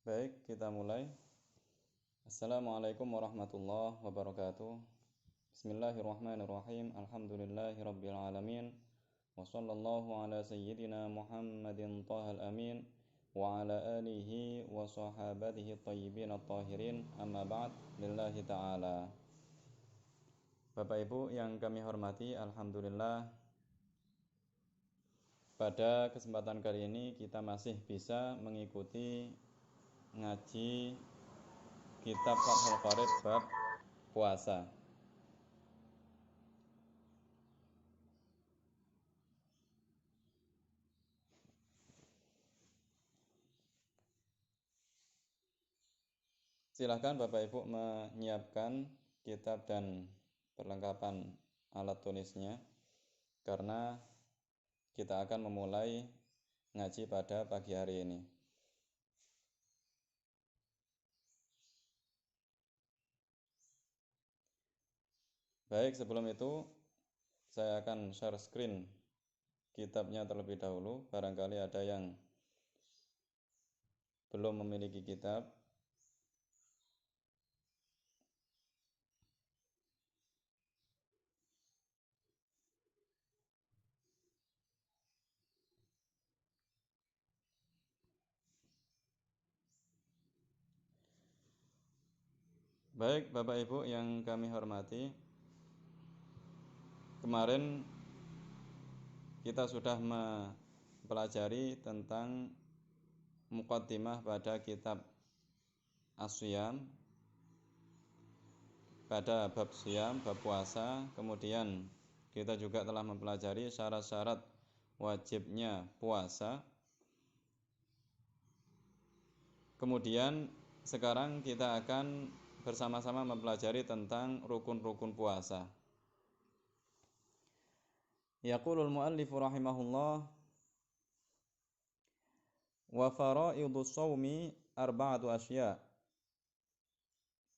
Baik, kita mulai. Assalamualaikum warahmatullahi wabarakatuh. Bismillahirrahmanirrahim. Alhamdulillahirabbil alamin. Wa sallallahu ala sayyidina Muhammadin thahal amin wa ala alihi wa sahabatihi thayyibin at-tahirin. Amma ba'd. Lillahi ta'ala. Bapak Ibu yang kami hormati, alhamdulillah pada kesempatan kali ini kita masih bisa mengikuti ngaji kitab Fathul Qorib bab puasa. Silahkan Bapak Ibu menyiapkan kitab dan perlengkapan alat tulisnya, karena kita akan memulai ngaji pada pagi hari ini. Baik, sebelum itu saya akan share screen kitabnya terlebih dahulu. Barangkali ada yang belum memiliki kitab. Baik, Bapak Ibu yang kami hormati, kemarin kita sudah mempelajari tentang muqaddimah pada kitab As-Siyam, pada bab siyam, bab puasa. Kemudian kita juga telah mempelajari syarat-syarat wajibnya puasa. Kemudian sekarang kita akan bersama-sama mempelajari tentang rukun-rukun puasa. Yaqulul muallifu rahimahullah, wa faraidus shaumi arba'atu asya'.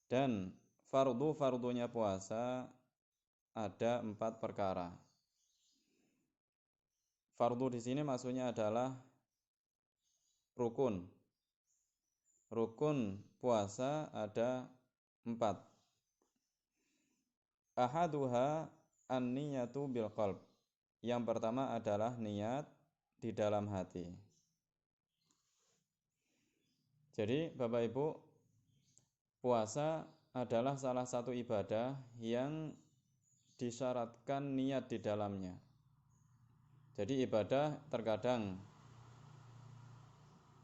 Dan fardu-fardunya puasa ada 4 perkara. Fardu di sini maksudnya adalah rukun. Rukun puasa ada 4. Ahaduha an-niyatu bil qalb. Yang pertama adalah niat di dalam hati. Jadi Bapak Ibu, puasa adalah salah satu ibadah yang disyaratkan niat di dalamnya. Jadi ibadah terkadang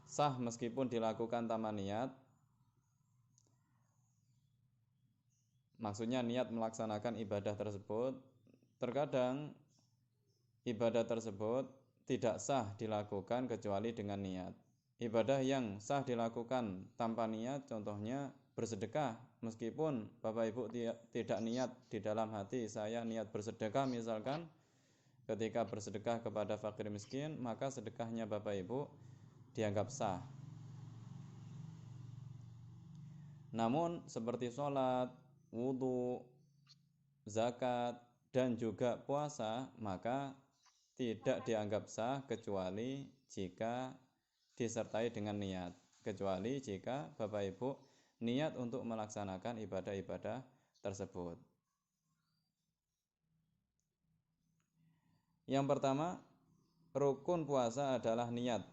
sah meskipun dilakukan tanpa niat. Maksudnya niat melaksanakan ibadah tersebut. Terkadang ibadah tersebut tidak sah dilakukan kecuali dengan niat. Ibadah yang sah dilakukan tanpa niat, contohnya bersedekah. Meskipun Bapak Ibu tidak niat di dalam hati, saya niat bersedekah misalkan, ketika bersedekah kepada fakir miskin, maka sedekahnya Bapak Ibu dianggap sah. Namun seperti sholat, wudu, zakat, dan juga puasa, maka tidak dianggap sah kecuali jika disertai dengan niat. Kecuali jika Bapak Ibu niat untuk melaksanakan ibadah-ibadah tersebut. Yang pertama, rukun puasa adalah niat.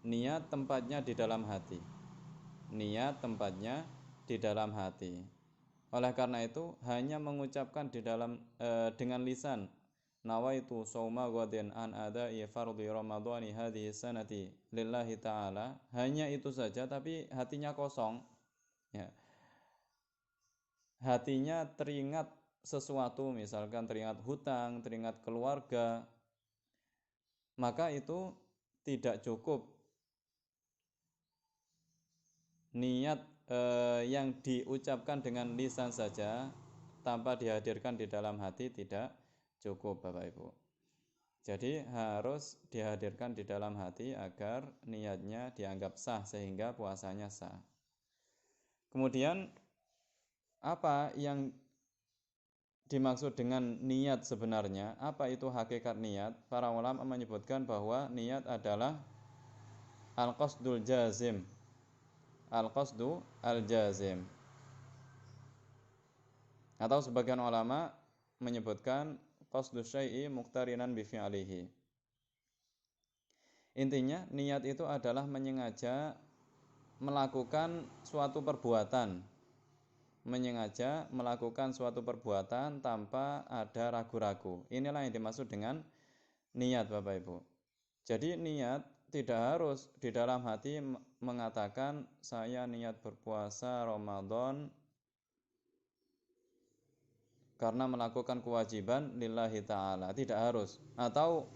Niat tempatnya di dalam hati. Niat tempatnya di dalam hati. Oleh karena itu, hanya mengucapkan di dalam dengan lisan, nawaitu shauma ghadin an ada'i fardhi ramadhani hadhihi sanati lillahi ta'ala, hanya itu saja, tapi hatinya kosong, ya. Hatinya teringat sesuatu, misalkan teringat hutang, teringat keluarga, maka itu tidak cukup. Niat yang diucapkan dengan lisan saja tanpa dihadirkan di dalam hati tidak cukup Bapak Ibu. Jadi harus dihadirkan di dalam hati agar niatnya dianggap sah sehingga puasanya sah. Kemudian apa yang dimaksud dengan niat sebenarnya? Apa itu hakikat niat? Para ulama menyebutkan bahwa niat adalah al-qasdul jazim, al-qasdu al-jazim. Atau sebagian ulama menyebutkan qasdu syai'i muqtarinan bi fi'lihi. Intinya niat itu adalah menyengaja melakukan suatu perbuatan. Menyengaja melakukan suatu perbuatan tanpa ada ragu-ragu. Inilah yang dimaksud dengan niat, Bapak Ibu. Jadi niat tidak harus di dalam hati mengatakan saya niat berpuasa Ramadan karena melakukan kewajiban lillahi ta'ala, tidak harus. Atau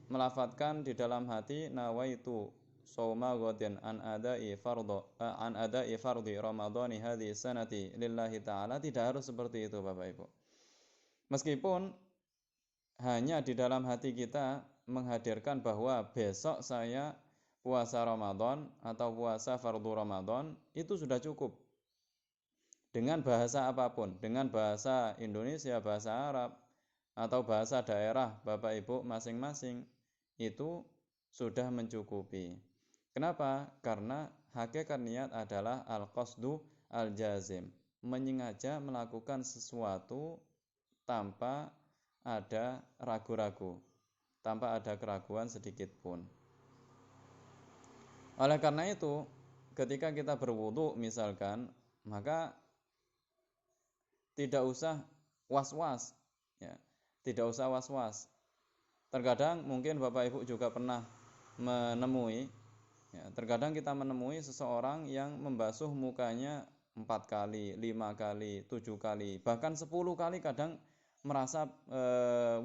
melafadzkan di dalam hati nawaitu shauma ghadin an ada'i fardhi ramadhani hadhihi sanati lillahi ta'ala, tidak harus seperti itu, Bapak Ibu. Meskipun hanya di dalam hati kita menghadirkan bahwa besok saya puasa Ramadan atau puasa fardhu Ramadan, itu sudah cukup. Dengan bahasa apapun, dengan bahasa Indonesia, bahasa Arab, atau bahasa daerah Bapak Ibu masing-masing, itu sudah mencukupi. Kenapa? Karena hakikat niat adalah al-qasdu al-jazim, menyengaja melakukan sesuatu tanpa ada ragu-ragu, tanpa ada keraguan sedikit pun. Oleh karena itu, ketika kita berwudu misalkan, maka tidak usah was-was, ya. Tidak usah was-was. Terkadang mungkin Bapak Ibu juga pernah menemui, ya, terkadang kita menemui seseorang yang membasuh mukanya 4 kali, 5 kali, 7 kali, bahkan 10 kali kadang merasa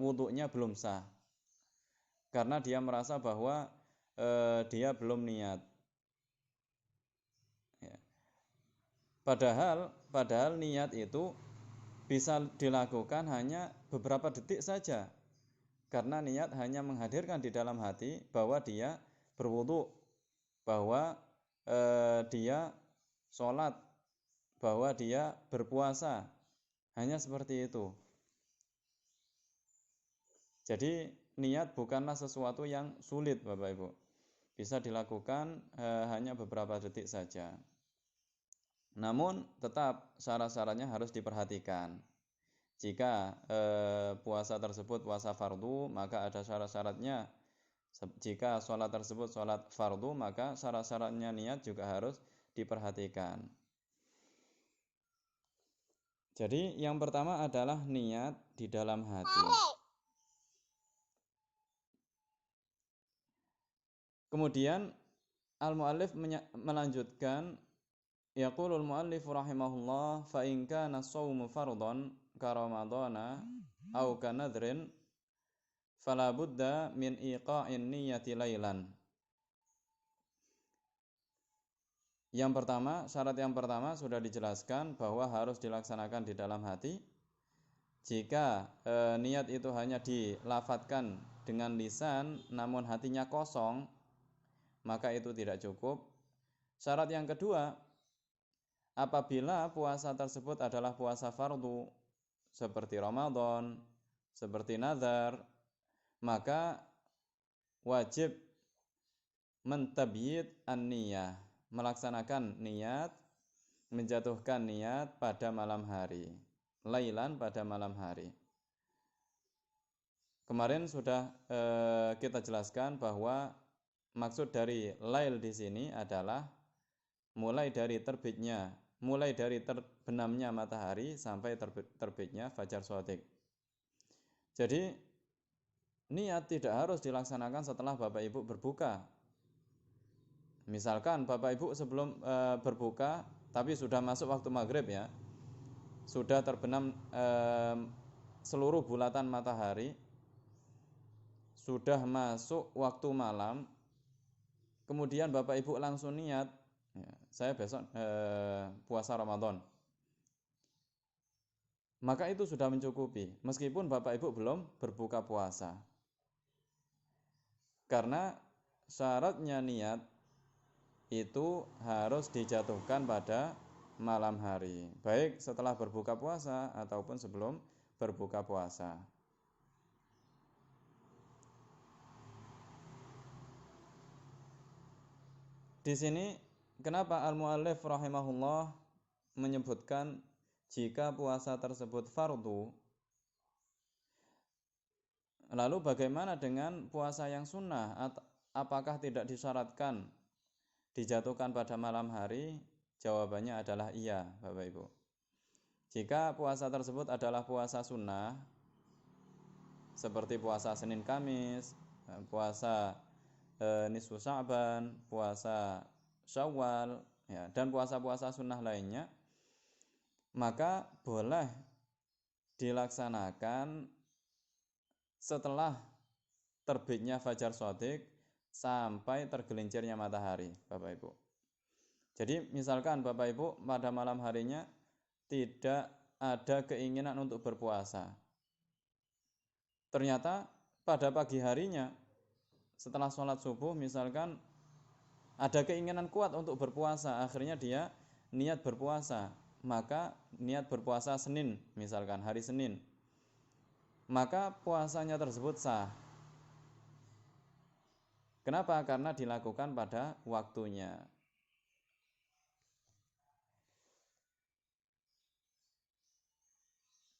wudunya belum sah. Karena dia merasa bahwa dia belum niat. Ya. Padahal niat itu bisa dilakukan hanya beberapa detik saja, karena niat hanya menghadirkan di dalam hati bahwa dia berwudu, bahwa dia sholat, bahwa dia berpuasa, hanya seperti itu. Jadi niat bukanlah sesuatu yang sulit, Bapak Ibu, bisa dilakukan hanya beberapa detik saja. Namun tetap syarat-syaratnya harus diperhatikan. Jika puasa tersebut puasa fardu, maka ada syarat-syaratnya. Jika sholat tersebut sholat fardu, maka syarat-syaratnya niat juga harus diperhatikan. Jadi yang pertama adalah niat di dalam hati. Kemudian al-muallif melanjutkan, yaqulul muallif rahimahullah, fa in kana as-shaumu fardhan ka ramadhana aw ka nadhrin fala budda min iqa'in niyyati lailan. Syarat yang pertama sudah dijelaskan bahwa harus dilaksanakan di dalam hati. Jika niat itu hanya dilafadzkan dengan lisan namun hatinya kosong, maka itu tidak cukup. Syarat yang kedua, apabila puasa tersebut adalah puasa fardu seperti Ramadan, seperti nazar, maka wajib mentabyid an-niyah, melaksanakan niat, menjatuhkan niat pada malam hari, lailan pada malam hari. Kemarin sudah kita jelaskan bahwa maksud dari lail di sini adalah mulai dari terbenamnya matahari sampai terbitnya fajar shadiq. Jadi niat tidak harus dilaksanakan setelah Bapak Ibu berbuka. Misalkan Bapak Ibu sebelum berbuka, tapi sudah masuk waktu maghrib, ya, sudah terbenam seluruh bulatan matahari, sudah masuk waktu malam, kemudian Bapak Ibu langsung niat, ya, saya besok puasa Ramadan, maka itu sudah mencukupi, meskipun Bapak Ibu belum berbuka puasa. Karena syaratnya niat itu harus dijatuhkan pada malam hari, baik setelah berbuka puasa ataupun sebelum berbuka puasa. Di sini kenapa al-muallif rahimahullah menyebutkan jika puasa tersebut fardu? Lalu bagaimana dengan puasa yang sunnah? Apakah tidak disyaratkan dijatuhkan pada malam hari? Jawabannya adalah iya, Bapak Ibu. Jika puasa tersebut adalah puasa sunnah, seperti puasa Senin Kamis, puasa nisfu Sya'ban, puasa Syawal, ya, dan puasa-puasa sunnah lainnya, maka boleh dilaksanakan setelah terbitnya fajar shadiq sampai tergelincirnya matahari, Bapak Ibu. Jadi misalkan Bapak Ibu pada malam harinya tidak ada keinginan untuk berpuasa. Ternyata pada pagi harinya setelah sholat subuh misalkan ada keinginan kuat untuk berpuasa, akhirnya dia niat berpuasa, maka niat berpuasa Senin misalkan hari Senin, maka puasanya tersebut sah. Kenapa? Karena dilakukan pada waktunya.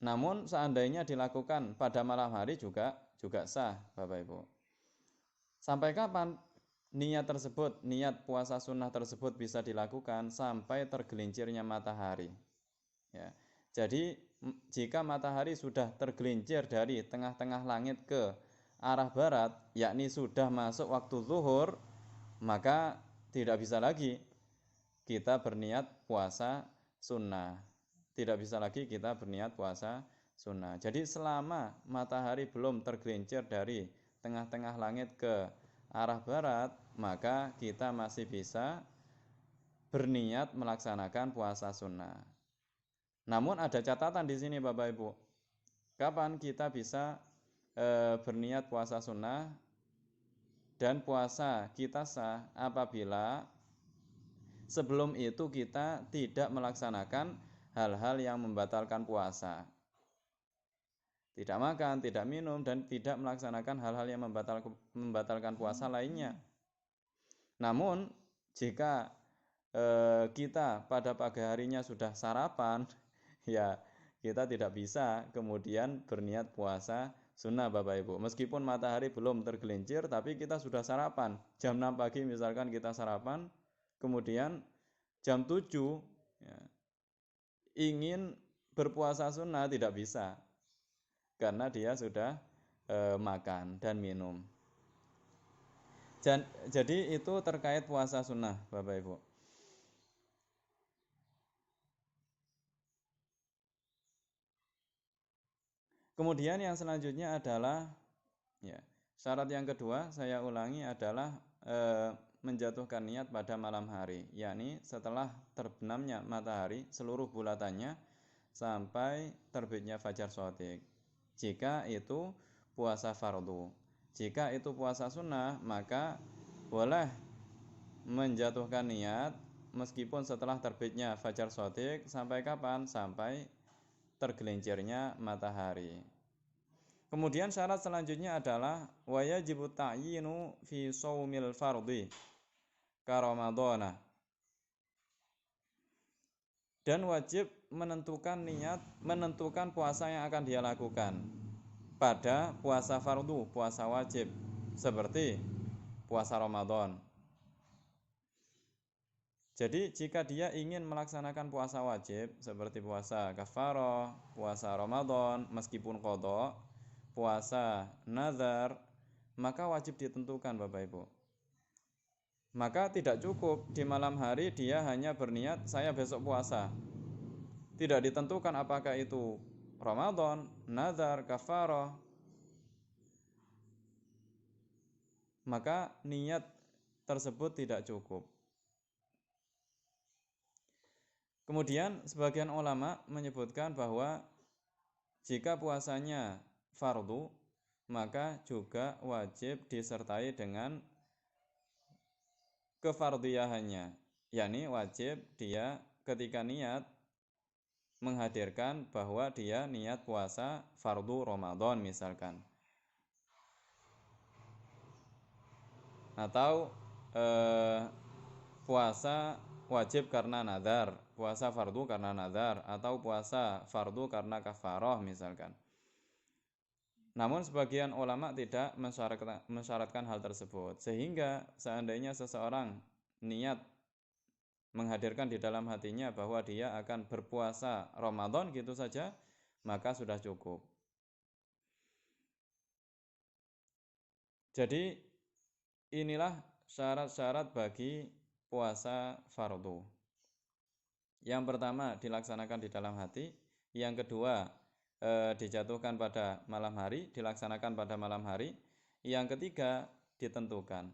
Namun seandainya dilakukan pada malam hari juga sah, Bapak Ibu. Sampai kapan niat tersebut, niat puasa sunnah tersebut bisa dilakukan? Sampai tergelincirnya matahari. Ya. Jadi jika matahari sudah tergelincir dari tengah-tengah langit ke arah barat, yakni sudah masuk waktu zuhur, maka tidak bisa lagi kita berniat puasa sunnah. Tidak bisa lagi kita berniat puasa sunnah. Jadi selama matahari belum tergelincir dari tengah-tengah langit ke arah barat, maka kita masih bisa berniat melaksanakan puasa sunnah. Namun ada catatan di sini Bapak Ibu. Kapan kita bisa berniat puasa sunnah? Dan puasa kita sah apabila sebelum itu kita tidak melaksanakan hal-hal yang membatalkan puasa. Tidak makan, tidak minum, dan tidak melaksanakan hal-hal yang membatalkan puasa lainnya. Namun, jika kita pada pagi harinya sudah sarapan, ya kita tidak bisa kemudian berniat puasa sunnah Bapak Ibu. Meskipun matahari belum tergelincir, tapi kita sudah sarapan. Jam 6 pagi misalkan kita sarapan, kemudian jam 7 ya, ingin berpuasa sunnah tidak bisa. Karena dia sudah makan dan minum. Jadi itu terkait puasa sunnah Bapak Ibu. Kemudian yang selanjutnya adalah ya, syarat yang kedua saya ulangi adalah menjatuhkan niat pada malam hari, yakni setelah terbenamnya matahari seluruh bulatannya sampai terbitnya fajar shadiq. Jika itu puasa fardu. Jika itu puasa sunnah, maka boleh menjatuhkan niat meskipun setelah terbitnya fajar shadiq sampai kapan? Sampai tergelincirnya matahari. Kemudian syarat selanjutnya adalah wajibu ta'yinu fi shaumil fardhi ka ramadhana. Dan wajib menentukan puasa yang akan dia lakukan pada puasa fardu, puasa wajib seperti puasa Ramadan. Jadi jika dia ingin melaksanakan puasa wajib seperti puasa kafarah, puasa Ramadan meskipun qadha, puasa nazar, maka wajib ditentukan Bapak Ibu. Maka tidak cukup di malam hari dia hanya berniat saya besok puasa. Tidak ditentukan apakah itu Ramadan, nazar, kafarah. Maka niat tersebut tidak cukup. Kemudian sebagian ulama menyebutkan bahwa jika puasanya fardu, maka juga wajib disertai dengan kefardiyahannya, yakni wajib dia ketika niat menghadirkan bahwa dia niat puasa fardu Ramadan misalkan, atau puasa wajib karena nazar, puasa fardu karena nazar, atau puasa fardu karena kafarah misalkan. Namun sebagian ulama tidak mensyaratkan hal tersebut, sehingga seandainya seseorang niat menghadirkan di dalam hatinya bahwa dia akan berpuasa Ramadan gitu saja, maka sudah cukup. Jadi inilah syarat-syarat bagi puasa fardu. Yang pertama dilaksanakan di dalam hati, yang kedua dijatuhkan pada malam hari, dilaksanakan pada malam hari, yang ketiga ditentukan.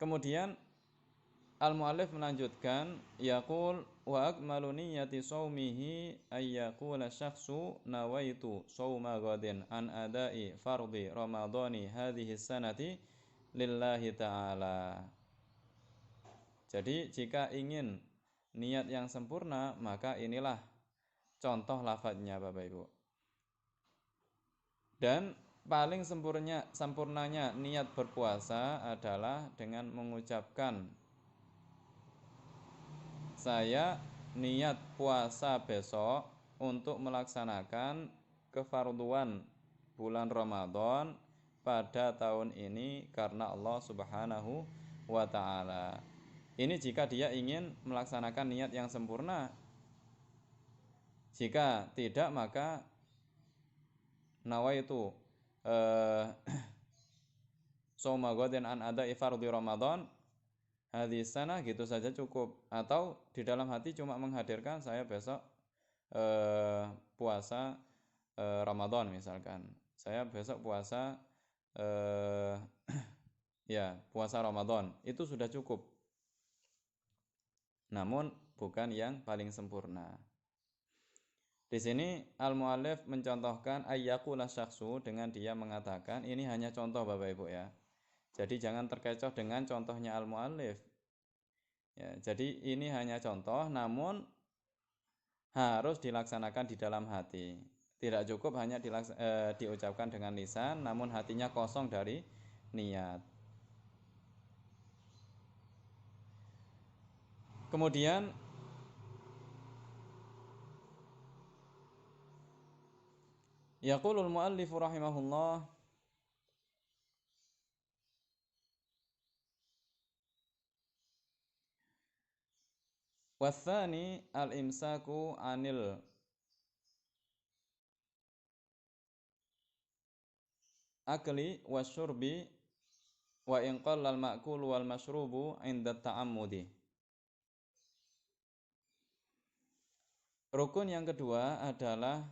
Kemudian al-muallif melanjutkan, yaqul wa akmalu niyyati shaumihi ay yaqula syakhsu nawaitu shauma ghadin an adai fardhi ramadhani hadhihi sanati lillahi ta'ala. Jadi jika ingin niat yang sempurna, maka inilah contoh lafadznya Bapak Ibu. Dan paling sempurnanya niat berpuasa adalah dengan mengucapkan, saya niat puasa besok untuk melaksanakan kefarduan bulan Ramadan pada tahun ini karena Allah Subhanahu wa ta'ala. Ini jika dia ingin melaksanakan niat yang sempurna. Jika tidak, maka nawaitu shauma ghadin an ada'i fardhi Ramadan hadis sana gitu saja cukup. Atau di dalam hati cuma menghadirkan saya besok puasa Ramadan misalkan. Saya besok puasa ya puasa Ramadan, itu sudah cukup. Namun bukan yang paling sempurna. Di sini al-muallif mencontohkan ayyaqula syakhsu dengan dia mengatakan, ini hanya contoh Bapak Ibu ya. Jadi jangan terkecoh dengan contohnya al-muallif. Ya, jadi ini hanya contoh, namun harus dilaksanakan di dalam hati. Tidak cukup hanya diucapkan dengan lisan, namun hatinya kosong dari niat. Kemudian yaqulul muallif rahimahullah, watsani al-imsaku anil akli wasyurbi wa in qallal ma'kul wal mashrubu 'inda ta'ammudi. Rukun yang kedua adalah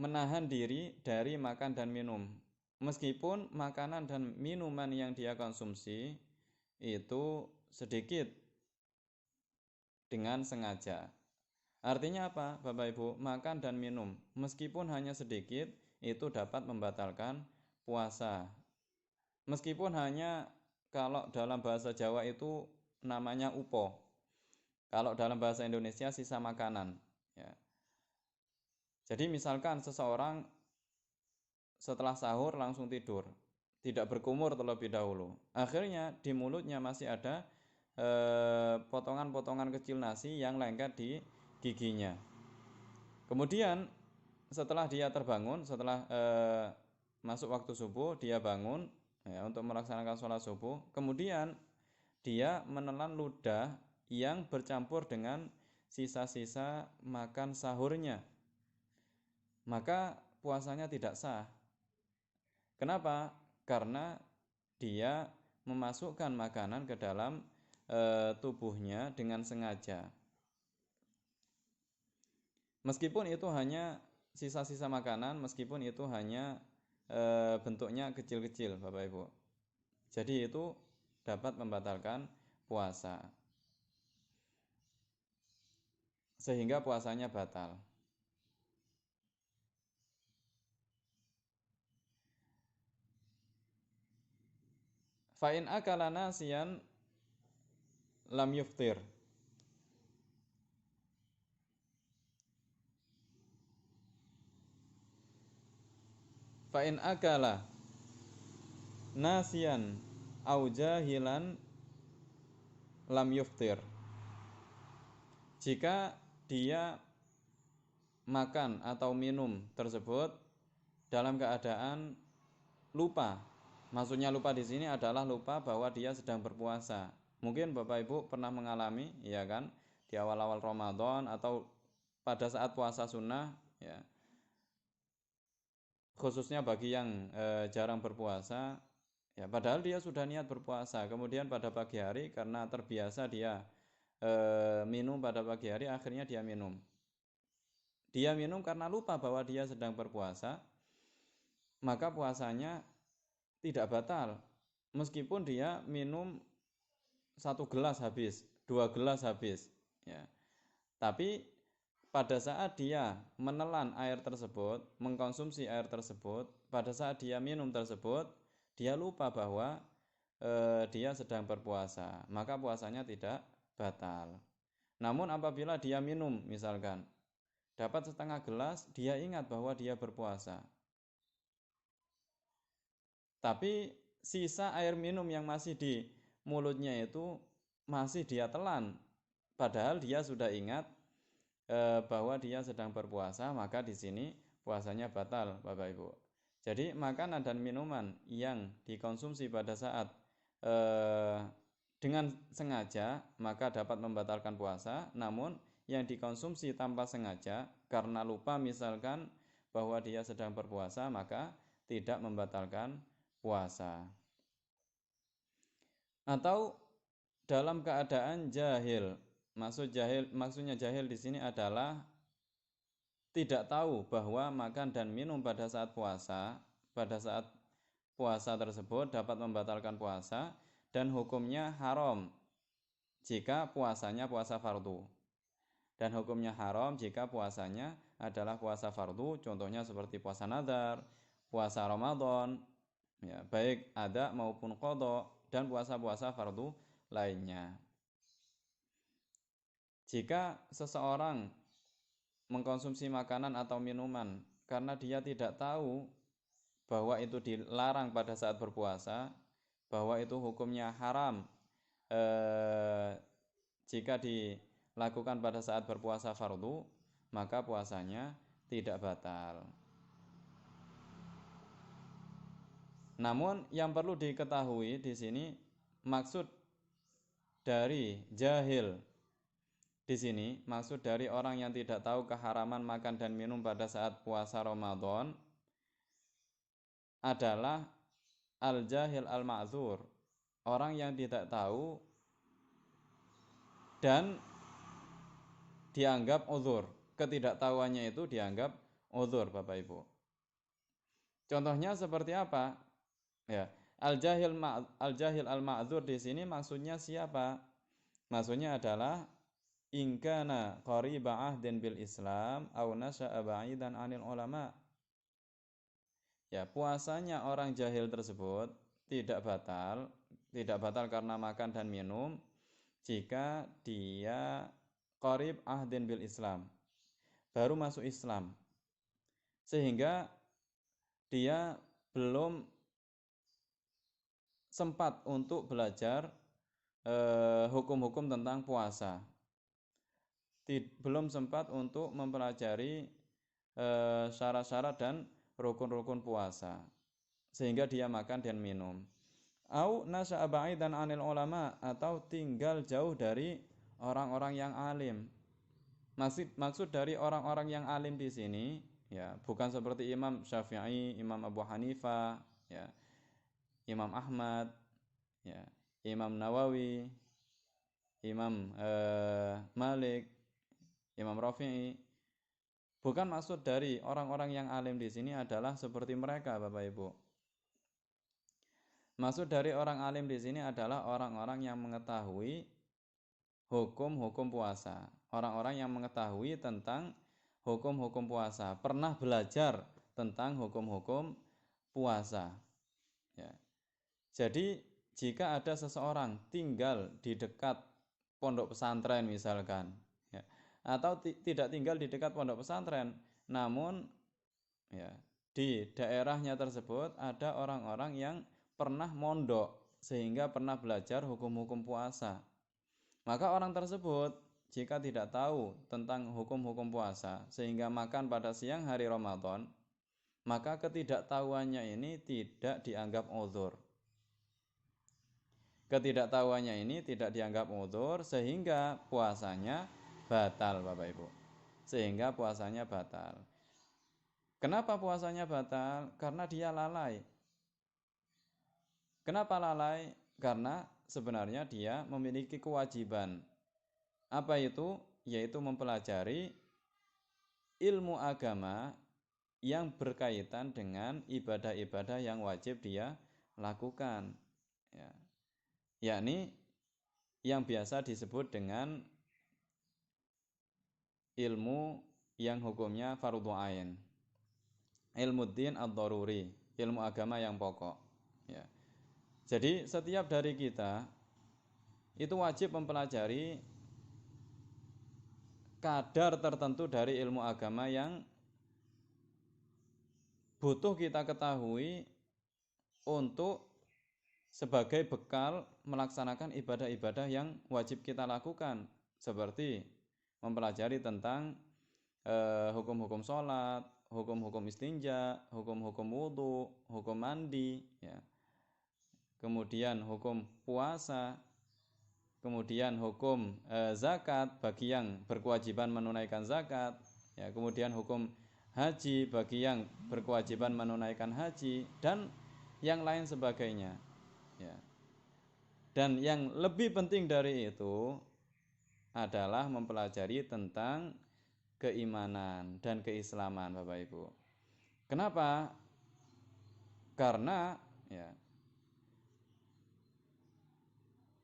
menahan diri dari makan dan minum. Meskipun makanan dan minuman yang dia konsumsi itu sedikit dengan sengaja. Artinya apa, Bapak Ibu? Makan dan minum meskipun hanya sedikit itu dapat membatalkan puasa. Meskipun hanya, kalau dalam bahasa Jawa itu namanya upo. Kalau dalam bahasa Indonesia sisa makanan, ya. Jadi misalkan seseorang setelah sahur langsung tidur, tidak berkumur terlebih dahulu. Akhirnya di mulutnya masih ada potongan-potongan kecil nasi yang lengket di giginya. Kemudian setelah dia terbangun, setelah masuk waktu subuh, dia bangun ya, untuk melaksanakan sholat subuh. Kemudian dia menelan ludah yang bercampur dengan sisa-sisa makan sahurnya. Maka puasanya tidak sah. Kenapa? Karena dia memasukkan makanan ke dalam tubuhnya dengan sengaja. Meskipun itu hanya sisa-sisa makanan, meskipun itu hanya bentuknya kecil-kecil, Bapak Ibu. Jadi itu dapat membatalkan puasa, sehingga puasanya batal. fa in akala nasiyan lam yuftir. Fa in akala nasiyan au jahilan lam yuftir. Jika dia makan atau minum tersebut dalam keadaan lupa. Maksudnya lupa di sini adalah lupa bahwa dia sedang berpuasa. Mungkin Bapak Ibu pernah mengalami, ya kan, di awal-awal Ramadan atau pada saat puasa sunnah, ya. Khususnya bagi yang jarang berpuasa, ya, padahal dia sudah niat berpuasa. Kemudian pada pagi hari karena terbiasa dia minum pada pagi hari, akhirnya dia minum. Dia minum karena lupa bahwa dia sedang berpuasa, maka puasanya tidak batal. Meskipun dia minum 1 gelas habis, 2 gelas habis, ya. Tapi pada saat dia menelan air tersebut, mengkonsumsi air tersebut, pada saat dia minum tersebut, dia lupa bahwa dia sedang berpuasa, maka puasanya tidak batal. Namun apabila dia minum, misalkan dapat setengah gelas, dia ingat bahwa dia berpuasa, tapi sisa air minum yang masih di mulutnya itu masih dia telan, padahal dia sudah ingat bahwa dia sedang berpuasa, maka di sini puasanya batal, Bapak Ibu. Jadi makanan dan minuman yang dikonsumsi pada saat dengan sengaja maka dapat membatalkan puasa, namun yang dikonsumsi tanpa sengaja karena lupa misalkan bahwa dia sedang berpuasa, maka tidak membatalkan puasa. Atau dalam keadaan jahil. Maksudnya jahil di sini adalah tidak tahu bahwa makan dan minum pada saat puasa tersebut dapat membatalkan puasa dan hukumnya haram jika puasanya puasa fardu. Dan hukumnya haram jika puasanya adalah puasa fardu, contohnya seperti puasa nadar, puasa Ramadan, ya, baik ada maupun qadha, dan puasa-puasa fardu lainnya. Jika seseorang mengkonsumsi makanan atau minuman karena dia tidak tahu bahwa itu dilarang pada saat berpuasa, bahwa itu hukumnya haram jika dilakukan pada saat berpuasa fardu, maka puasanya tidak batal. Namun yang perlu diketahui di sini, maksud dari jahil di sini, maksud dari orang yang tidak tahu keharaman makan dan minum pada saat puasa Ramadan adalah al-jahil al-ma'dzur, orang yang tidak tahu dan dianggap uzur. Ketidaktahuannya itu dianggap uzur, Bapak Ibu. Contohnya seperti apa? Ya, al-jahil al-ma'dzur di sini maksudnya siapa? Maksudnya adalah in kana qariba ahdin bil Islam aw nasha'a ba'idan 'anil ulama. Ya, puasanya orang jahil tersebut tidak batal karena makan dan minum jika dia qarib ahdin bil Islam, baru masuk Islam, sehingga dia belum sempat untuk belajar hukum-hukum tentang puasa, belum sempat untuk mempelajari syarat-syarat dan rukun-rukun puasa, sehingga dia makan dan minum. Au nasha'a ba'idan 'anil ulama, atau tinggal jauh dari orang-orang yang alim. Maksud dari orang-orang yang alim di sini, ya, bukan seperti Imam Syafi'i, Imam Abu Hanifah, ya, Imam Ahmad, ya, Imam Nawawi, Imam Malik, Imam Rafi'i. Bukan maksud dari orang-orang yang alim di sini adalah seperti mereka, Bapak Ibu. Maksud dari orang alim di sini adalah orang-orang yang mengetahui hukum-hukum puasa, orang-orang yang mengetahui tentang hukum-hukum puasa, pernah belajar tentang hukum-hukum puasa. Ya. Jadi jika ada seseorang tinggal di dekat pondok pesantren misalkan, ya, atau tidak tinggal di dekat pondok pesantren, namun ya, di daerahnya tersebut ada orang-orang yang pernah mondok sehingga pernah belajar hukum-hukum puasa. Maka orang tersebut jika tidak tahu tentang hukum-hukum puasa sehingga makan pada siang hari Ramadan, maka ketidaktahuannya ini tidak dianggap uzur. Ketidaktahuannya ini tidak dianggap uzur sehingga puasanya batal, Bapak Ibu. Sehingga puasanya batal. Kenapa puasanya batal? Karena dia lalai. Kenapa lalai? Karena sebenarnya dia memiliki kewajiban. Apa itu? Yaitu mempelajari ilmu agama yang berkaitan dengan ibadah-ibadah yang wajib dia lakukan. Ya. Yakni yang biasa disebut dengan ilmu yang hukumnya fardhu ain. Ilmu din ad-daruri, ilmu agama yang pokok. Ya. Jadi setiap dari kita itu wajib mempelajari kadar tertentu dari ilmu agama yang butuh kita ketahui untuk sebagai bekal melaksanakan ibadah-ibadah yang wajib kita lakukan, seperti mempelajari tentang hukum-hukum sholat, hukum-hukum istinja, hukum-hukum wudhu, hukum mandi, ya. Kemudian hukum puasa, kemudian hukum zakat bagi yang berkewajiban menunaikan zakat, ya. Kemudian hukum haji bagi yang berkewajiban menunaikan haji, dan yang lain sebagainya. Ya. Dan yang lebih penting dari itu adalah mempelajari tentang keimanan dan keislaman, Bapak Ibu. Kenapa? Karena ya,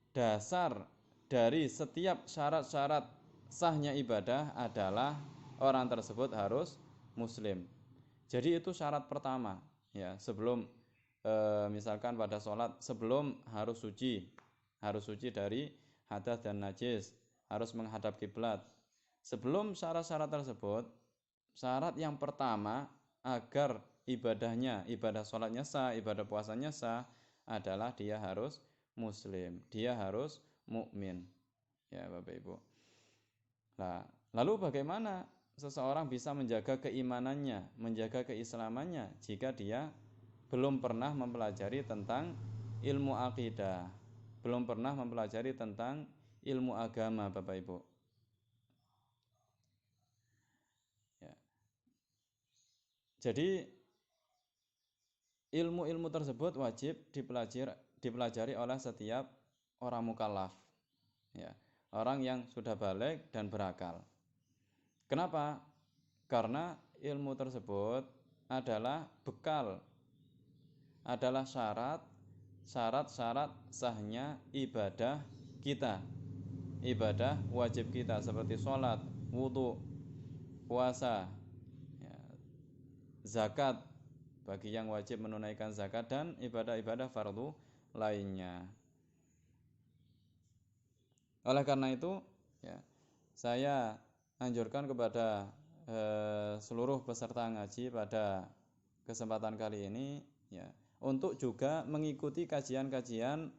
dasar dari setiap syarat-syarat sahnya ibadah adalah orang tersebut harus muslim. Jadi itu syarat pertama, ya, sebelum misalkan pada sholat, sebelum harus suci dari hadas dan najis, harus menghadap kiblat. Sebelum syarat-syarat tersebut, syarat yang pertama agar ibadah sholatnya sah, ibadah puasanya sah, adalah dia harus muslim, dia harus mukmin, ya Bapak Ibu. Nah, lalu bagaimana seseorang bisa menjaga keimanannya, menjaga keislamannya jika dia belum pernah mempelajari tentang ilmu akidah, belum pernah mempelajari tentang ilmu agama, Bapak Ibu. Ya. Jadi ilmu-ilmu tersebut wajib dipelajari oleh setiap orang mukallaf, ya, orang yang sudah balik dan berakal. Kenapa? Karena ilmu tersebut adalah bekal, adalah syarat sahnya ibadah kita, ibadah wajib kita seperti sholat, wudhu, puasa, ya, zakat bagi yang wajib menunaikan zakat, dan ibadah-ibadah fardu lainnya. Oleh karena itu, ya, saya anjurkan kepada seluruh peserta ngaji pada kesempatan kali ini, ya, untuk juga mengikuti kajian-kajian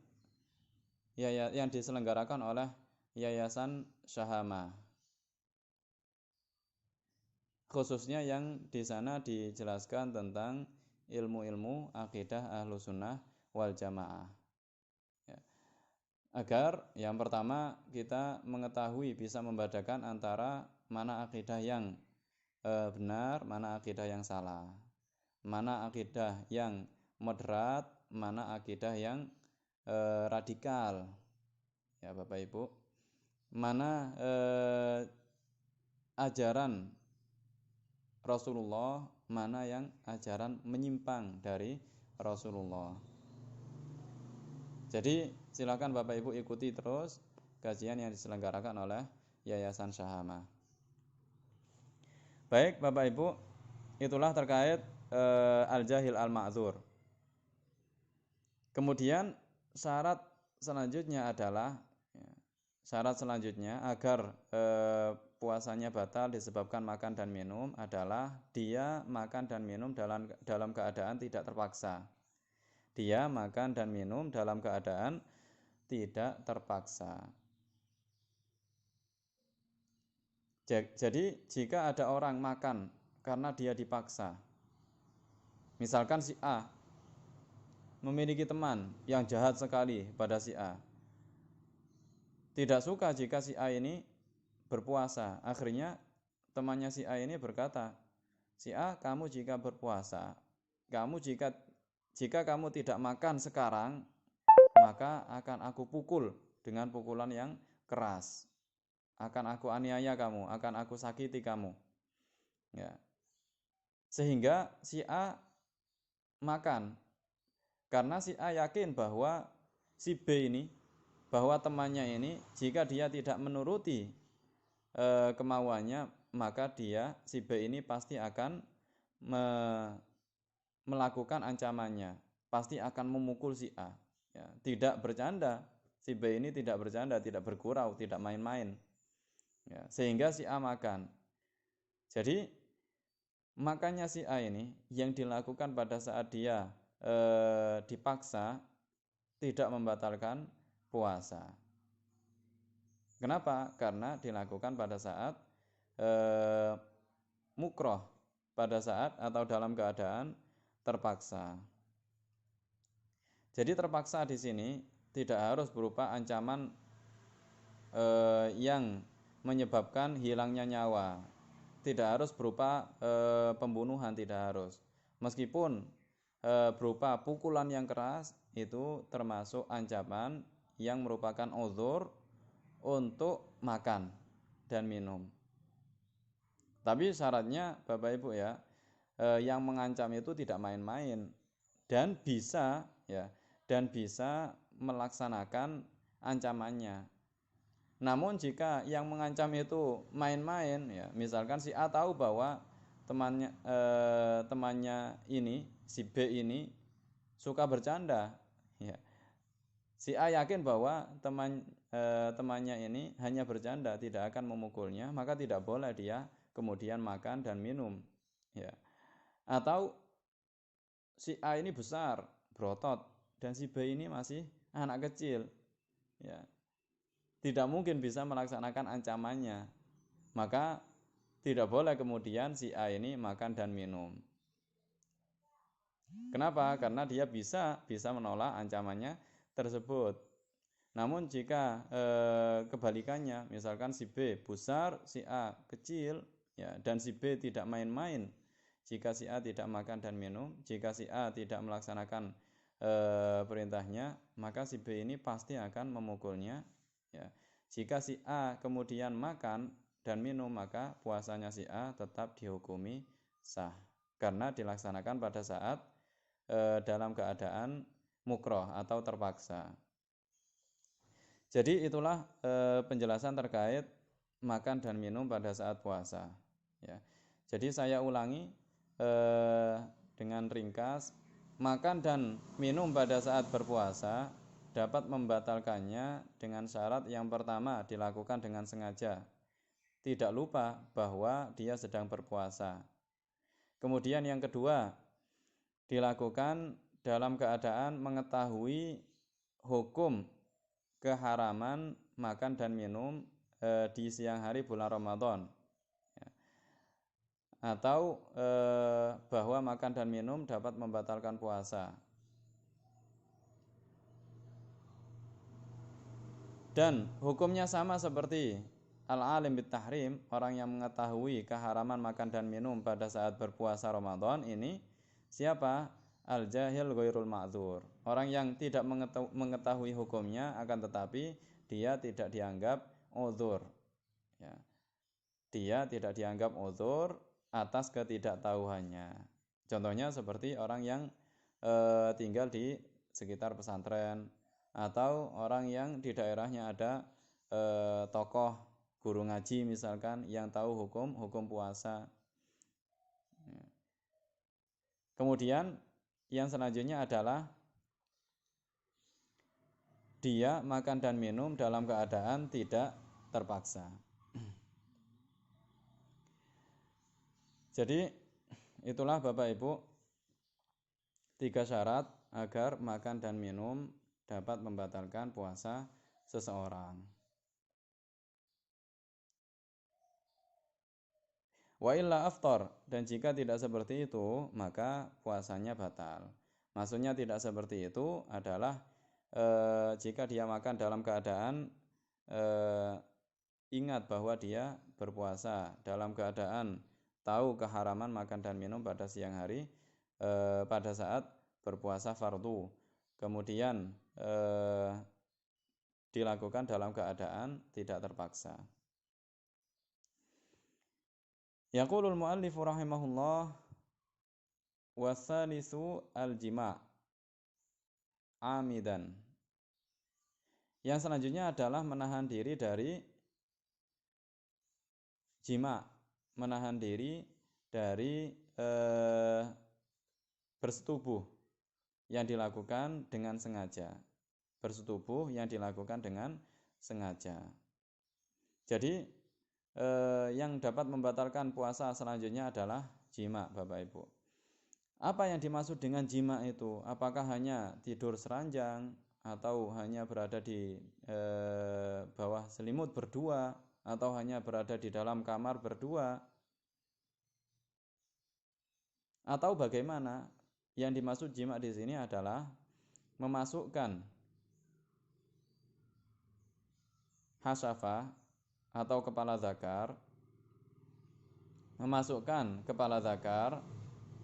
yang diselenggarakan oleh Yayasan Syahama, khususnya yang di sana dijelaskan tentang ilmu-ilmu akidah Ahlus Sunnah wal Jamaah, ya. Agar yang pertama kita mengetahui, bisa membedakan antara mana akidah yang benar, mana akidah yang salah, mana akidah yang moderat, mana akidah yang radikal, ya Bapak Ibu, mana ajaran Rasulullah, mana yang ajaran menyimpang dari Rasulullah. Jadi silakan Bapak Ibu ikuti terus kajian yang diselenggarakan oleh Yayasan Syahama. Baik Bapak Ibu, itulah terkait al-jahil al-ma'dzur. Kemudian syarat selanjutnya adalah syarat selanjutnya agar puasanya batal disebabkan makan dan minum adalah dia makan dan minum dalam keadaan tidak terpaksa. Dia makan dan minum dalam keadaan tidak terpaksa. Jadi jika ada orang makan karena dia dipaksa, misalkan si A memiliki teman yang jahat sekali pada si A, tidak suka jika si A ini berpuasa. Akhirnya temannya si A ini berkata, si A, kamu jika berpuasa, jika kamu tidak makan sekarang, maka akan aku pukul dengan pukulan yang keras. Akan aku aniaya kamu, akan aku sakiti kamu. Ya. Sehingga si A makan. Karena si A yakin bahwa si B ini, bahwa temannya ini, jika dia tidak menuruti kemauannya, maka si B ini pasti akan melakukan ancamannya, pasti akan memukul si A. Ya, tidak bercanda, si B ini tidak bercanda, tidak bergurau, tidak main-main. Ya, sehingga si A makan. Jadi makannya si A ini yang dilakukan pada saat dia dipaksa tidak membatalkan puasa. Kenapa? Karena dilakukan pada saat mukroh, pada saat atau dalam keadaan terpaksa. Jadi terpaksa di sini tidak harus berupa ancaman yang menyebabkan hilangnya nyawa, tidak harus berupa pembunuhan, tidak harus. Meskipun berupa pukulan yang keras, itu termasuk ancaman yang merupakan uzur untuk makan dan minum. Tapi syaratnya Bapak Ibu ya, yang mengancam itu tidak main-main dan bisa melaksanakan ancamannya. Namun jika yang mengancam itu main-main, ya, misalkan si A tahu bahwa temannya ini, si B ini suka bercanda, ya. Si A yakin bahwa temannya ini hanya bercanda, tidak akan memukulnya, maka tidak boleh dia kemudian makan dan minum, ya. Atau si A ini besar, berotot, dan si B ini masih anak kecil, ya. Tidak mungkin bisa melaksanakan ancamannya, maka tidak boleh kemudian si A ini makan dan minum. Kenapa? Karena dia bisa menolak ancamannya tersebut. Namun jika kebalikannya, misalkan si B besar, si A kecil, ya, dan si B tidak main-main, jika si A tidak makan dan minum, jika si A tidak melaksanakan perintahnya, maka si B ini pasti akan memukulnya. Ya. Jika si A kemudian makan dan minum, maka puasanya si A tetap dihukumi sah, karena dilaksanakan pada saat dalam keadaan mukroh atau terpaksa. Jadi itulah penjelasan terkait makan dan minum pada saat puasa. Ya. Jadi saya ulangi dengan ringkas, makan dan minum pada saat berpuasa dapat membatalkannya dengan syarat yang pertama dilakukan dengan sengaja, tidak lupa bahwa dia sedang berpuasa. Kemudian yang kedua, dilakukan dalam keadaan mengetahui hukum keharaman makan dan minum di siang hari bulan Ramadan, ya. Atau bahwa makan dan minum dapat membatalkan puasa. Dan hukumnya sama seperti al-alim bit-tahrim, orang yang mengetahui keharaman makan dan minum pada saat berpuasa Ramadan ini siapa? Al-jahil ghairul ma'dzur. Orang yang tidak mengetahui hukumnya, akan tetapi dia tidak dianggap uzur. Ya. Dia tidak dianggap uzur atas ketidaktahuannya. Contohnya seperti orang yang tinggal di sekitar pesantren, atau orang yang di daerahnya ada tokoh guru ngaji misalkan yang tahu hukum puasa. Kemudian yang selanjutnya adalah dia makan dan minum dalam keadaan tidak terpaksa. Jadi itulah Bapak Ibu 3 syarat agar makan dan minum dapat membatalkan puasa seseorang. Wa illa aftar, dan jika tidak seperti itu maka puasanya batal. Maksudnya tidak seperti itu adalah jika dia makan dalam keadaan ingat bahwa dia berpuasa, dalam keadaan tahu keharaman makan dan minum pada siang hari pada saat berpuasa fardu, kemudian dilakukan dalam keadaan tidak terpaksa. Yaqulul muallifu rahimahullah wasalisu al-jima' amidan. Yang selanjutnya adalah menahan diri dari jima', menahan diri dari bersetubuh yang dilakukan dengan sengaja. Bersetubuh yang dilakukan dengan sengaja. Jadi yang dapat membatalkan puasa selanjutnya adalah jima, Bapak Ibu. Apa yang dimaksud dengan jima itu? Apakah hanya tidur seranjang atau hanya berada di bawah selimut berdua atau hanya berada di dalam kamar berdua? Atau bagaimana? Yang dimaksud jima di sini adalah memasukkan hasyafah atau kepala zakar, memasukkan kepala zakar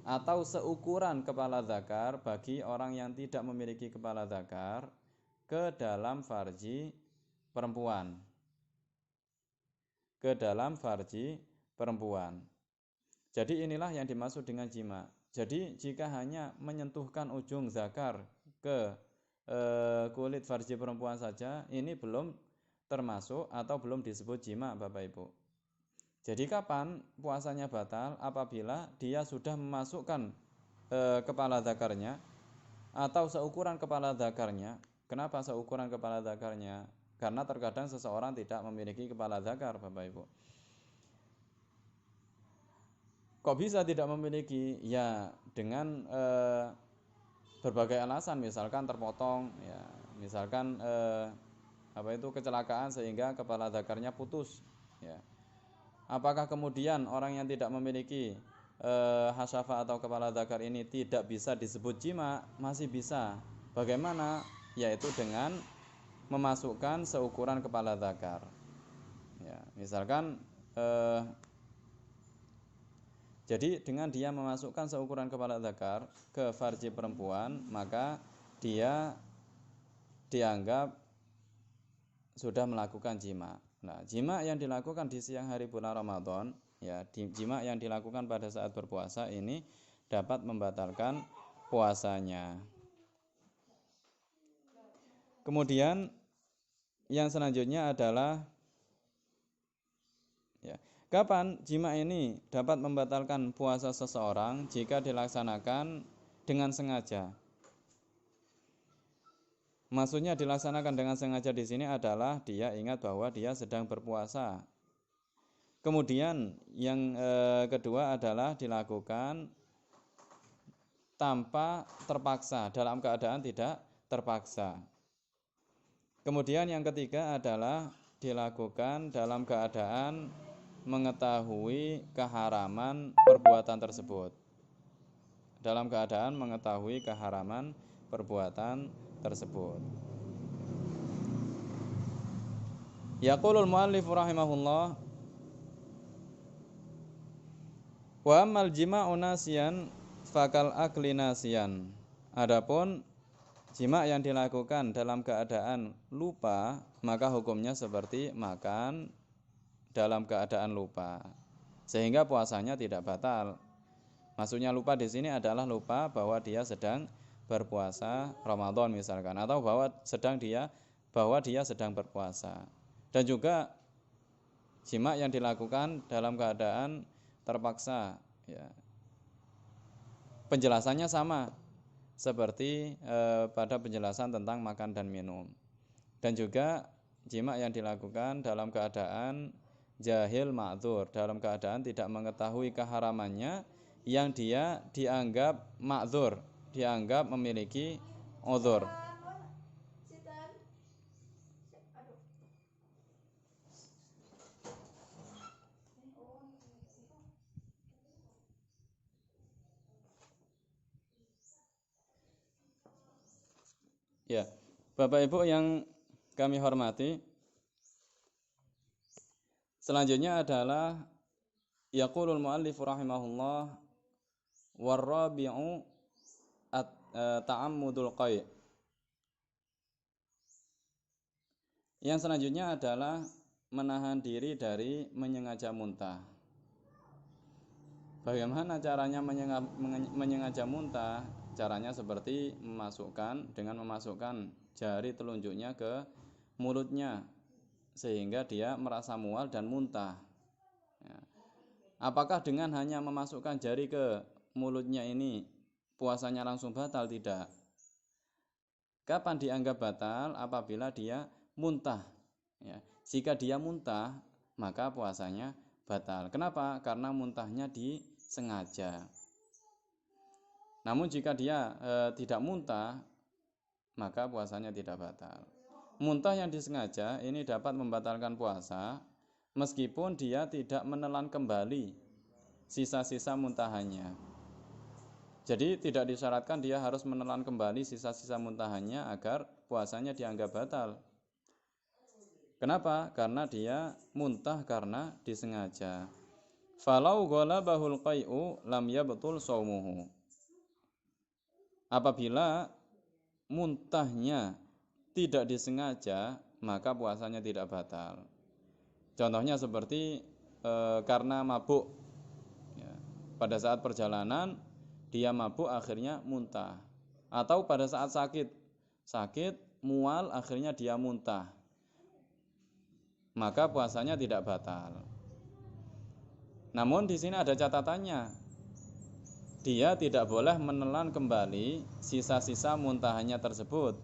atau seukuran kepala zakar bagi orang yang tidak memiliki kepala zakar ke dalam farji perempuan. Ke dalam farji perempuan. Jadi inilah yang dimaksud dengan jima. Jadi jika hanya menyentuhkan ujung zakar ke kulit farji perempuan saja, ini belum termasuk atau belum disebut jima, Bapak Ibu. Jadi kapan puasanya batal? Apabila dia sudah memasukkan kepala zakarnya atau seukuran kepala zakarnya. Kenapa seukuran kepala zakarnya? Karena terkadang seseorang tidak memiliki kepala zakar, Bapak Ibu. Kok bisa tidak memiliki? Ya dengan berbagai alasan, misalkan terpotong, ya, misalkan kecelakaan sehingga kepala zakarnya putus, ya. Apakah kemudian orang yang tidak memiliki hasyafah atau kepala zakar ini tidak bisa disebut jima? Masih bisa. Bagaimana? Yaitu dengan memasukkan seukuran kepala zakar. Ya, misalkan jadi dengan dia memasukkan seukuran kepala zakar ke farji perempuan, maka dia dianggap sudah melakukan jima. Nah, jima yang dilakukan di siang hari bulan Ramadan, ya, jima yang dilakukan pada saat berpuasa ini dapat membatalkan puasanya. Kemudian yang selanjutnya adalah kapan jima ini dapat membatalkan puasa seseorang? Jika dilaksanakan dengan sengaja. Maksudnya dilaksanakan dengan sengaja di sini adalah dia ingat bahwa dia sedang berpuasa. Kemudian yang kedua adalah dilakukan tanpa terpaksa, dalam keadaan tidak terpaksa. Kemudian yang ketiga adalah dilakukan dalam keadaan mengetahui keharaman perbuatan tersebut. Dalam keadaan mengetahui keharaman perbuatan tersebut. Yaqulul muallif rahimahullah wa ammal jima'u nasiyan fakal akli nasiyan. Adapun jima yang dilakukan dalam keadaan lupa, maka hukumnya seperti makan dalam keadaan lupa, sehingga puasanya tidak batal. Maksudnya lupa di sini adalah lupa bahwa dia sedang berpuasa Ramadan misalkan, atau bahwa dia sedang berpuasa. Dan juga jima yang dilakukan dalam keadaan terpaksa, ya. Penjelasannya sama seperti pada penjelasan tentang makan dan minum. Dan juga jima yang dilakukan dalam keadaan jahil ma'dzur, dalam keadaan tidak mengetahui keharamannya, yang dia dianggap ma'dzur, dianggap memiliki uzur. Ya, Bapak Ibu yang kami hormati, selanjutnya adalah yaqulul muallif rahimahullah warrabi'u ta'ammudul qai'. Yang selanjutnya adalah menahan diri dari menyengaja muntah. Bagaimana caranya menyengaja muntah? Caranya seperti memasukkan jari telunjuknya ke mulutnya sehingga dia merasa mual dan muntah. Ya. Apakah dengan hanya memasukkan jari ke mulutnya ini puasanya langsung batal? Tidak. Kapan dianggap batal? Apabila dia muntah. Ya. Jika dia muntah, maka puasanya batal. Kenapa? Karena muntahnya disengaja. Namun jika dia tidak muntah, maka puasanya tidak batal. Muntah yang disengaja ini dapat membatalkan puasa meskipun dia tidak menelan kembali sisa-sisa muntahannya. Jadi tidak disyaratkan dia harus menelan kembali sisa-sisa muntahannya agar puasanya dianggap batal. Kenapa? Karena dia muntah karena disengaja. Falau ghalabahul qai'u lam yabtul shaumuhu. Apabila muntahnya tidak disengaja, maka puasanya tidak batal. Contohnya seperti karena mabuk, ya, pada saat perjalanan dia mabuk akhirnya muntah, atau pada saat sakit mual akhirnya dia muntah, maka puasanya tidak batal. Namun di sini ada catatannya, dia tidak boleh menelan kembali sisa-sisa muntahannya tersebut.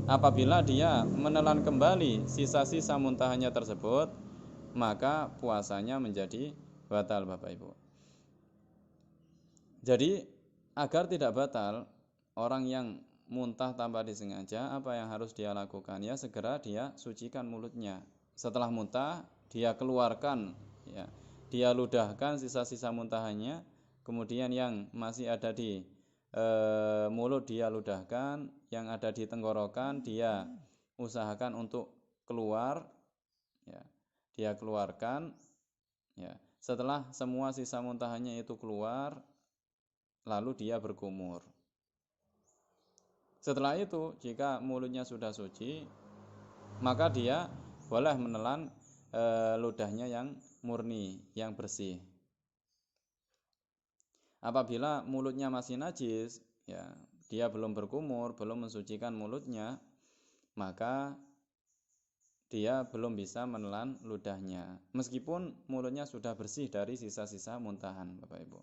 Apabila dia menelan kembali sisa-sisa muntahannya tersebut, maka puasanya menjadi batal, Bapak Ibu. Jadi agar tidak batal, orang yang muntah tanpa disengaja, apa yang harus dia lakukan? Ya segera dia sucikan mulutnya. Setelah muntah, dia keluarkan, ya, dia ludahkan sisa-sisa muntahannya. Kemudian yang masih ada di mulut dia ludahkan, yang ada di tenggorokan dia usahakan untuk keluar, ya, dia keluarkan, ya. Setelah semua sisa muntahannya itu keluar, lalu dia berkumur. Setelah itu, jika mulutnya sudah suci, maka dia boleh menelan ludahnya yang murni, yang bersih. Apabila mulutnya masih najis, ya, dia belum berkumur, belum mensucikan mulutnya, maka dia belum bisa menelan ludahnya, meskipun mulutnya sudah bersih dari sisa-sisa muntahan, Bapak Ibu.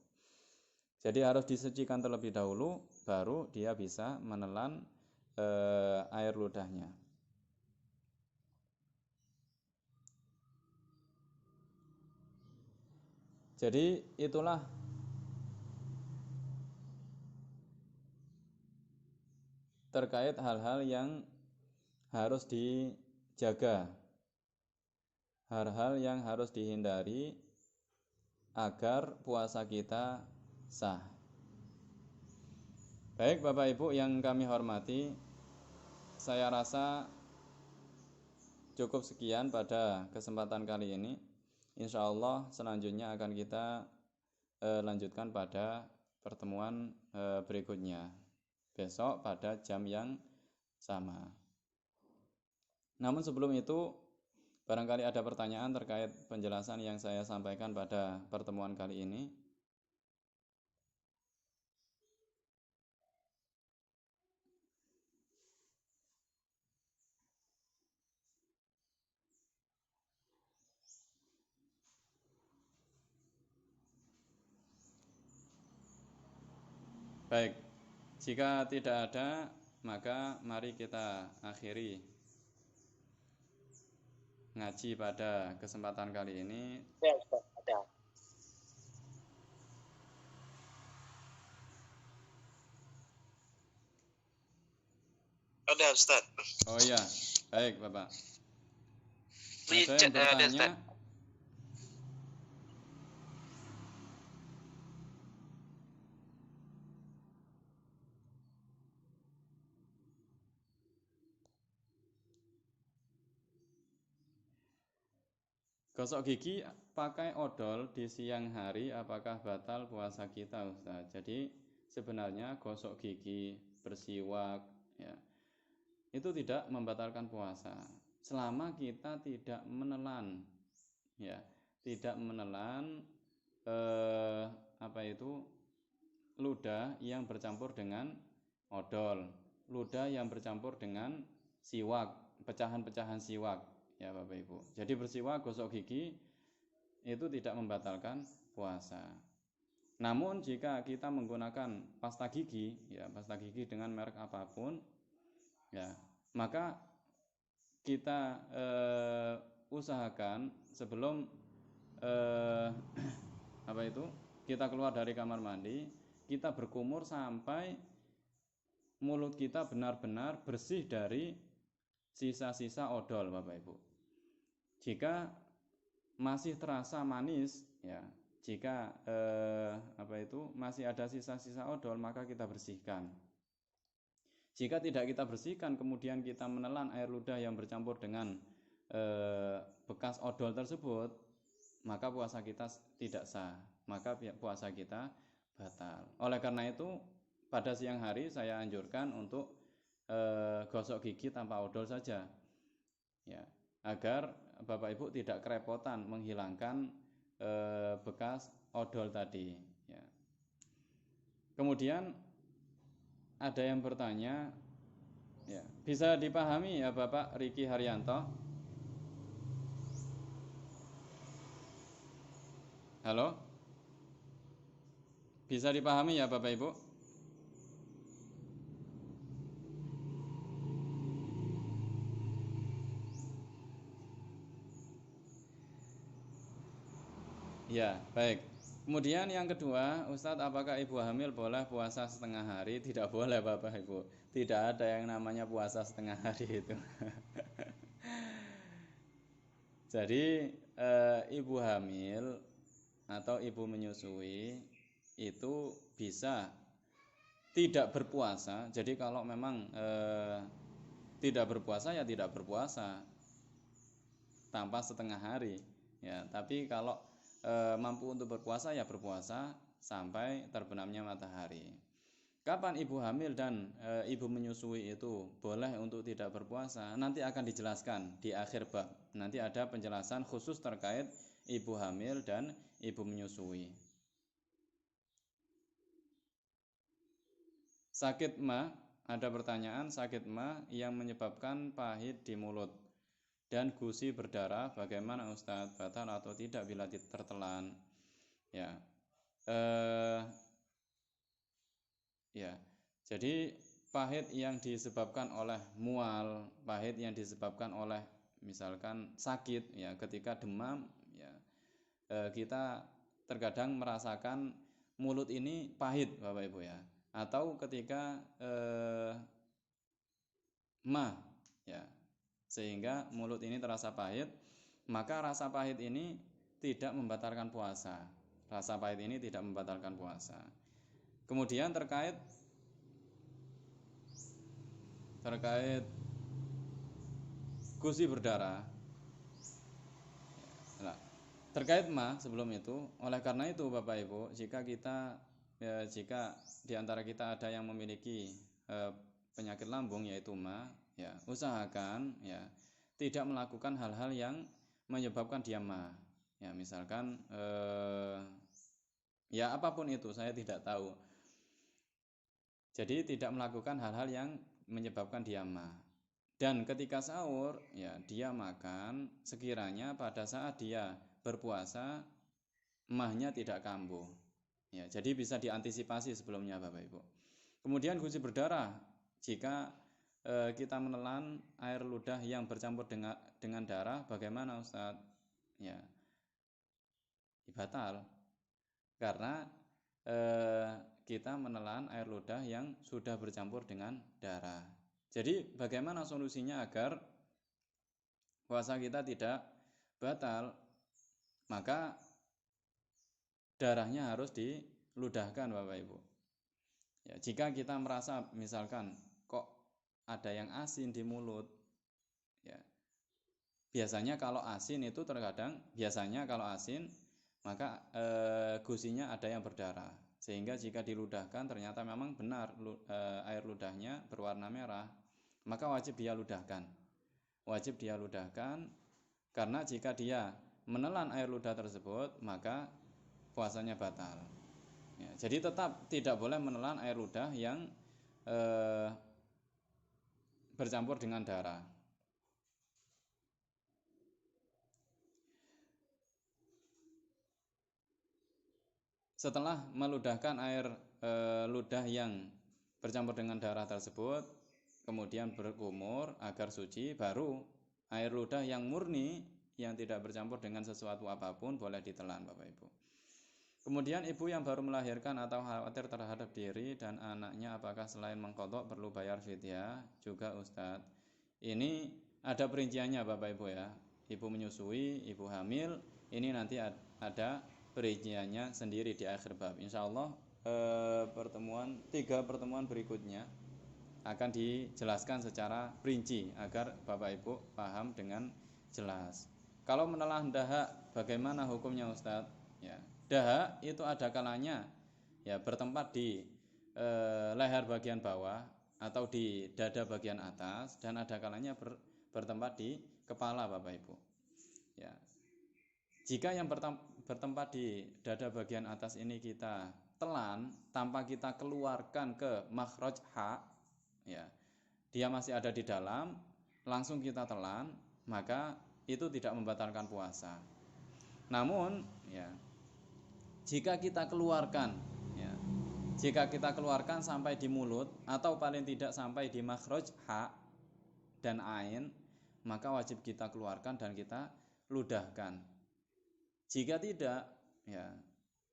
Jadi harus disucikan terlebih dahulu, baru dia bisa menelan air ludahnya. Jadi itulah terkait hal-hal yang harus dijaga, hal-hal yang harus dihindari agar puasa kita sah. Baik Bapak Ibu yang kami hormati, saya rasa cukup sekian pada kesempatan kali ini. Insya Allah selanjutnya akan kita lanjutkan pada pertemuan berikutnya, besok pada jam yang sama. Namun sebelum itu, barangkali ada pertanyaan terkait penjelasan yang saya sampaikan pada pertemuan kali ini. Baik, jika tidak ada, maka mari kita akhiri ngaji pada kesempatan kali ini. Ya, Ustaz, ada. Ada, Ustaz. Oh iya, baik Bapak. Di Ada chat yang ada, bertanya? Ustaz. Gosok gigi pakai odol di siang hari apakah batal puasa kita, Ustaz? Jadi sebenarnya gosok gigi, bersiwak, ya, itu tidak membatalkan puasa selama kita tidak menelan, ya, tidak menelan apa itu ludah yang bercampur dengan odol, ludah yang bercampur dengan siwak, pecahan-pecahan siwak, ya Bapak Ibu. Jadi bersiwak, gosok gigi itu tidak membatalkan puasa. Namun jika kita menggunakan pasta gigi, ya pasta gigi dengan merek apapun, ya maka kita usahakan sebelum apa itu kita keluar dari kamar mandi, kita berkumur sampai mulut kita benar-benar bersih dari sisa-sisa odol, Bapak Ibu. Jika masih terasa manis, ya, jika apa itu masih ada sisa-sisa odol, maka kita bersihkan. Jika tidak kita bersihkan, kemudian kita menelan air ludah yang bercampur dengan bekas odol tersebut, maka puasa kita tidak sah, maka puasa kita batal. Oleh karena itu, pada siang hari saya anjurkan untuk gosok gigi tanpa odol saja, ya, agar Bapak Ibu tidak kerepotan menghilangkan bekas odol tadi, ya. Kemudian ada yang bertanya, ya, bisa dipahami ya Bapak Riki Haryanto? Halo? Bisa dipahami ya Bapak Ibu? Ya, baik. Kemudian yang kedua, Ustadz, apakah ibu hamil boleh puasa setengah hari? Tidak boleh Bapak Ibu. Tidak ada yang namanya puasa setengah hari itu. Jadi ibu hamil atau ibu menyusui itu bisa tidak berpuasa. Jadi kalau memang tidak berpuasa ya tidak berpuasa tanpa setengah hari, ya. Tapi kalau mampu untuk berpuasa ya berpuasa sampai terbenamnya matahari. Kapan ibu hamil dan ibu menyusui itu boleh untuk tidak berpuasa? Nanti akan dijelaskan di akhir bab. Nanti ada penjelasan khusus terkait ibu hamil dan ibu menyusui. Sakit ma, ada pertanyaan, sakit ma yang menyebabkan pahit di mulut dan gusi berdarah, bagaimana Ustadz? Batal atau tidak bila tertelan? Ya, ya. Jadi pahit yang disebabkan oleh mual, pahit yang disebabkan oleh misalkan sakit, ya, ketika demam, ya, kita terkadang merasakan mulut ini pahit Bapak Ibu, ya. Atau ketika mah, ya, sehingga mulut ini terasa pahit, maka rasa pahit ini tidak membatalkan puasa. Rasa pahit ini tidak membatalkan puasa. Kemudian terkait gusi berdarah. Nah, terkait ma sebelum itu, oleh karena itu Bapak Ibu, jika di antara kita ada yang memiliki penyakit lambung yaitu ma, ya, usahakan ya tidak melakukan hal-hal yang menyebabkan dia ma. Ya, misalkan ya apapun itu saya tidak tahu. Jadi tidak melakukan hal-hal yang menyebabkan dia ma. Dan ketika sahur, ya dia makan sekiranya pada saat dia berpuasa mahnya tidak kambuh. Ya, jadi bisa diantisipasi sebelumnya Bapak Ibu. Kemudian gusi berdarah, Jika kita menelan air ludah yang bercampur dengan darah, bagaimana Ustadz? Ya, batal. Karena kita menelan air ludah yang sudah bercampur dengan darah. Jadi bagaimana solusinya agar puasa kita tidak batal? Maka darahnya harus diludahkan Bapak Ibu. Ya, jika kita merasa misalkan kok ada yang asin di mulut, ya, biasanya kalau asin maka gusinya ada yang berdarah, sehingga jika diludahkan ternyata memang benar air ludahnya berwarna merah, maka wajib dia ludahkan. Karena jika dia menelan air ludah tersebut maka puasanya batal. Ya, jadi tetap tidak boleh menelan air ludah yang bercampur dengan darah. Setelah meludahkan air ludah yang bercampur dengan darah tersebut, kemudian berkumur agar suci, baru air ludah yang murni yang tidak bercampur dengan sesuatu apapun boleh ditelan Bapak Ibu. Kemudian ibu yang baru melahirkan atau khawatir terhadap diri dan anaknya, apakah selain mengqadha perlu bayar fidyah juga Ustadz? Ini ada perinciannya Bapak Ibu ya. Ibu menyusui, ibu hamil, ini nanti ada perinciannya sendiri di akhir bab. Insya Allah 3 pertemuan berikutnya akan dijelaskan secara rinci agar Bapak Ibu paham dengan jelas. Kalau menelan dahak bagaimana hukumnya Ustadz? Ya, dahak itu ada kalanya ya bertempat di leher bagian bawah atau di dada bagian atas, dan ada kalanya bertempat di kepala Bapak Ibu. Ya. Jika yang bertempat di dada bagian atas ini kita telan tanpa kita keluarkan ke makhraj ha, ya, dia masih ada di dalam, langsung kita telan, maka itu tidak membatalkan puasa. Namun ya, jika kita keluarkan sampai di mulut atau paling tidak sampai di makhraj ha dan ain, maka wajib kita keluarkan dan kita ludahkan. Jika tidak, ya,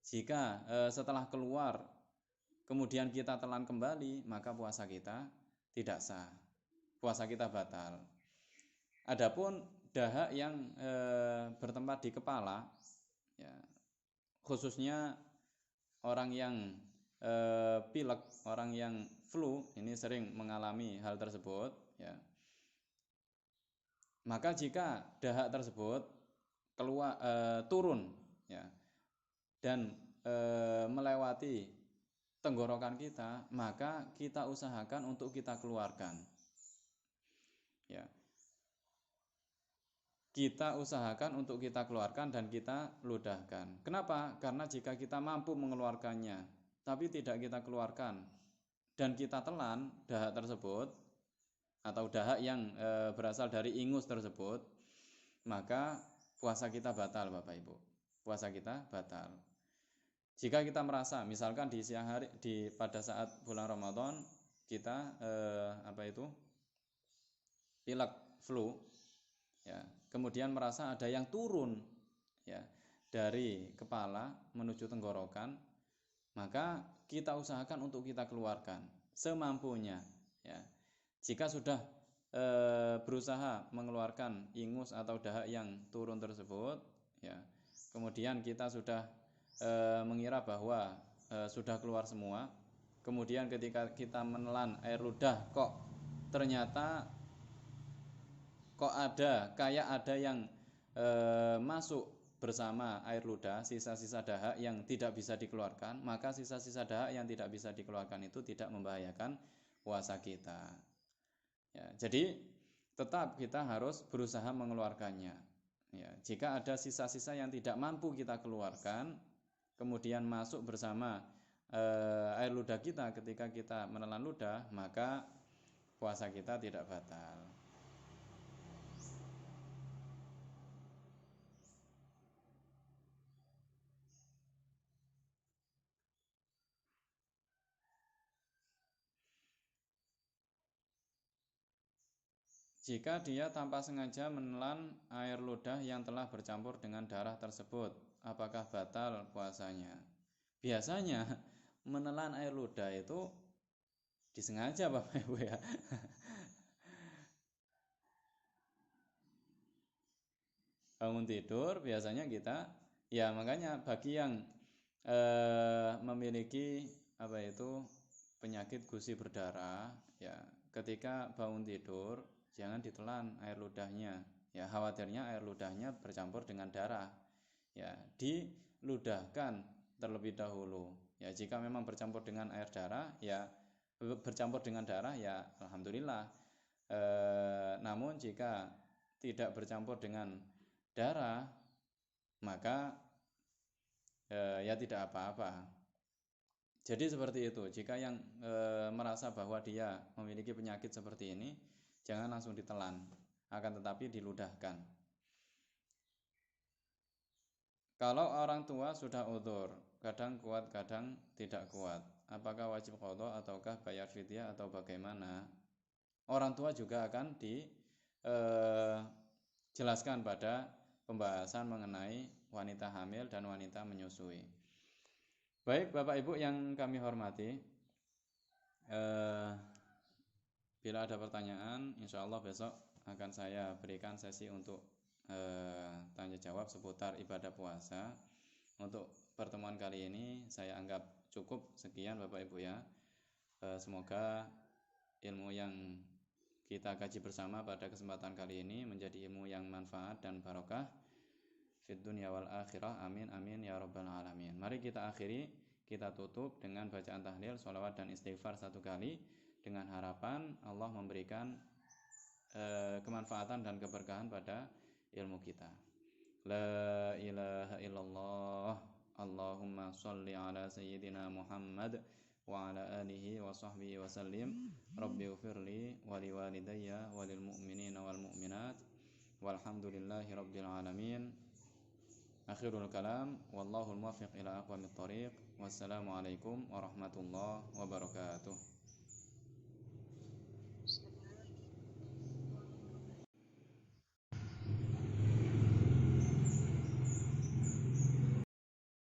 jika setelah keluar kemudian kita telan kembali, maka puasa kita tidak sah, puasa kita batal. Adapun dahak yang bertempat di kepala, ya, khususnya orang yang pilek, orang yang flu, ini sering mengalami hal tersebut, ya. Maka jika dahak tersebut keluar turun, ya, dan melewati tenggorokan kita, maka kita usahakan untuk kita keluarkan. Ya. Kita usahakan untuk kita keluarkan dan kita ludahkan. Kenapa? Karena jika kita mampu mengeluarkannya tapi tidak kita keluarkan dan kita telan dahak tersebut atau dahak yang berasal dari ingus tersebut, maka puasa kita batal Bapak Ibu. Puasa kita batal. Jika kita merasa misalkan di siang hari pada saat bulan Ramadan kita pilek, flu, ya, kemudian merasa ada yang turun, ya, dari kepala menuju tenggorokan, maka kita usahakan untuk kita keluarkan semampunya, ya. Jika sudah berusaha mengeluarkan ingus atau dahak yang turun tersebut, ya, kemudian kita sudah mengira bahwa sudah keluar semua, kemudian ketika kita menelan air ludah kok ternyata ada yang masuk bersama air ludah, sisa-sisa dahak yang tidak bisa dikeluarkan, maka sisa-sisa dahak yang tidak bisa dikeluarkan itu tidak membahayakan puasa kita. Ya, jadi tetap kita harus berusaha mengeluarkannya. Ya, jika ada sisa-sisa yang tidak mampu kita keluarkan, kemudian masuk bersama air ludah kita ketika kita menelan ludah, maka puasa kita tidak batal. jika dia tanpa sengaja menelan air ludah yang telah bercampur dengan darah tersebut, apakah batal puasanya? Biasanya menelan air ludah itu disengaja Bapak Ibu ya. Bangun tidur biasanya kita, ya makanya bagi yang memiliki apa itu penyakit gusi berdarah, ya ketika bangun tidur jangan ditelan air ludahnya, ya khawatirnya air ludahnya bercampur dengan darah, ya diludahkan terlebih dahulu. Ya jika memang bercampur dengan air darah, ya bercampur dengan darah, ya alhamdulillah. Namun jika tidak bercampur dengan darah, maka ya tidak apa-apa. Jadi seperti itu. Jika yang merasa bahwa dia memiliki penyakit seperti ini, jangan langsung ditelan, akan tetapi diludahkan. Kalau orang tua sudah udzur, kadang kuat, kadang tidak kuat, apakah wajib qadha ataukah bayar fidyah atau bagaimana? Orang tua juga akan dijelaskan pada pembahasan mengenai wanita hamil dan wanita menyusui. Baik Bapak Ibu yang kami hormati, bila ada pertanyaan, insya Allah besok akan saya berikan sesi untuk tanya jawab seputar ibadah puasa. Untuk pertemuan kali ini saya anggap cukup sekian Bapak Ibu ya. Semoga ilmu yang kita kaji bersama pada kesempatan kali ini menjadi ilmu yang manfaat dan barokah fid dunya wal akhirah, amin amin ya rabbal alamin. Mari kita akhiri, kita tutup dengan bacaan tahlil, sholawat dan istighfar 1 kali, dengan harapan Allah memberikan kemanfaatan dan keberkahan pada ilmu kita. La ilaha illallah, Allahumma sholli ala sayyidina Muhammad wa ala alihi wa sahbihi wa sallim. Rabbi ufirli wa liwalidayya wa lil mu'minina wal mu'minat walhamdulillahi rabbil alamin. Akhirul kalam, wallahul muwaffiq ila aqwamit thoriq. Wassalamualaikum warahmatullahi wabarakatuh.